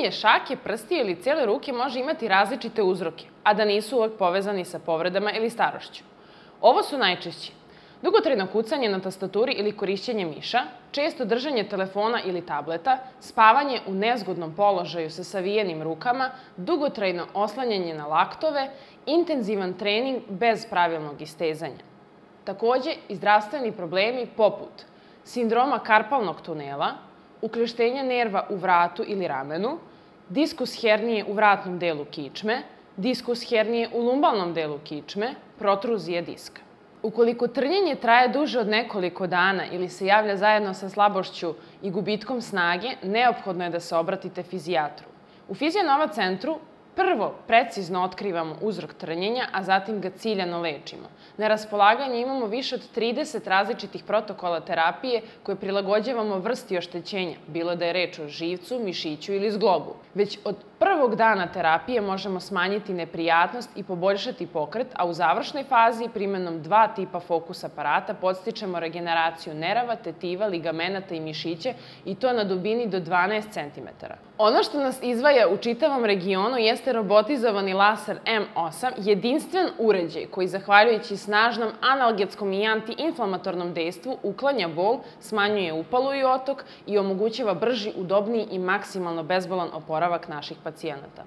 Trljanje šake, prstije ili cijele ruke može imati različite uzroke, a da nisu uvek povezani sa povredama ili starošću. Ovo su najčešći: dugotrajno kucanje na tastaturi ili korišćenje miša, često držanje telefona ili tableta, spavanje u nezgodnom položaju sa savijenim rukama, dugotrajno oslanjanje na laktove, intenzivan trening bez pravilnog istezanja. Takođe, i zdravstveni problemi poput sindroma karpalnog tunela, ukleštenja nerva u vratu ili ramenu, diskus hernije u vratnom delu kičme, diskus hernije u lumbalnom delu kičme, protruzije diska. Ukoliko trljenje traje duže od nekoliko dana ili se javlja zajedno sa slabošću i gubitkom snage, neophodno je da se obratite fizijatru. U Fizionova centru prvo precizno otkrivamo uzrok trljenja, a zatim ga ciljano lečimo. Na raspolaganju imamo više od 30 različitih protokola terapije koje prilagođavamo vrsti oštećenja, bilo da je reč o živcu, mišiću ili zglobu. Već od prvog dana terapije možemo smanjiti neprijatnost i poboljšati pokret, a u završnoj fazi primenom 2 tipa fokus aparata podstičemo regeneraciju nerava, tetiva, ligamenata i mišića i to na dubini do 12 cm. Ono što nas izdvaja u čitavom regionu jeste robotizovani laser M8, jedinstven uređaj koji zahvaljujući snažnom analgetskom i antiinflamatornom dejstvu uklanja bol, smanjuje upalu i otok i omogućava brži, udobniji i maksimalno bezbolan oporavak naših pacijenata.